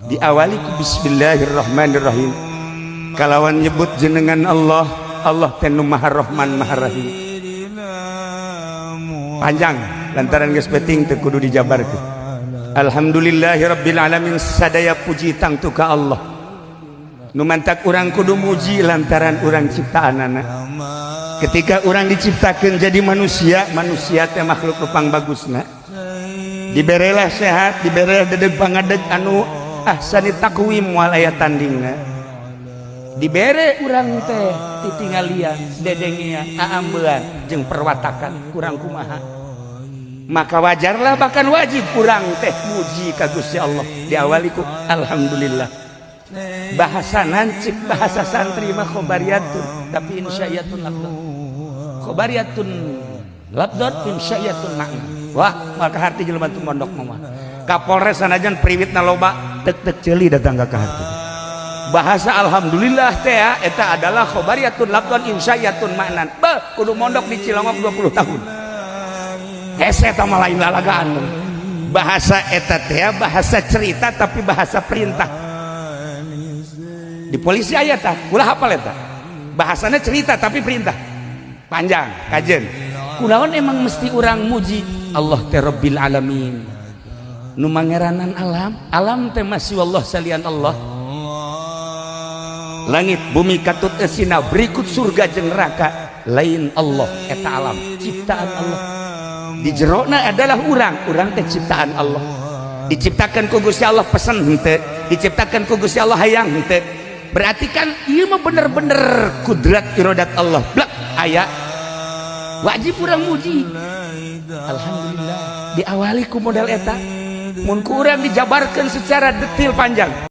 diawali ku bismillahirrahmanirrahim. Kalawan nyebut jenengan Allah, Allah teh nu Maha Rahman Maha Rahim. Panjang lantaran geus penting teu kudu dijabarkeun. Alhamdulillahirabbil alamin, sadaya puji tangtu ka Allah. Nu mantak urang kudu muji lantaran urang ciptaanana. Ketika urang diciptakeun jadi manusia, manusia teh makhluk rupang bagusna. Diberelah sehat, diberelah dedeg pangadeg anu ahsani takwim moal aya tandingna. Dibere urang teh titingalian, dedengean, aambean jeung perwatakan kurang kumaha. Maka wajarlah bahkan wajib kurang teh muji ka Gusti Allah. Diawali ku alhamdulillah. Bahasa nancik bahasa santri mah khobariyatun, tapi insya'iyatun lafdot. Khobariyatun lafdot insya'iyatun makna. Wah, maka harti jelema teu mondok mah. Kapolres sanajan priwitna loba tek-tek ceuli datang ka harti. Bahasa alhamdulillah teh eta adalah khobariyatun lafdot insya'iyatun makna. Beuh, kudu mondok di Cilongok 20 tahun. Hese eta mah lain lalagaan. Bahasa eta teh bahasa cerita tapi bahasa perintah. Di polisi aya tah, ulah hafal eta. Bahasana cerita tapi perintah. Panjang, kajen. Kunaon emang mesti urang muji Allah teh Rabbil alamin. Nu mangeranan alam, alam teh masih Allah salian Allah. Langit bumi katut esina berikut surga jeung neraka lain Allah eta alam ciptaan Allah. Di jerona adalah urang teh ciptaan Allah. Diciptakan ku Gusti Allah pesen henteu, diciptakan ku Gusti Allah hayang henteu. Berarti kan ieu mah bener-bener kudrat iradat Allah. Blak aya wajib urang muji. Alhamdulillah diawali ku modal eta. Mun ku urang dijabarkeun secara detil panjang.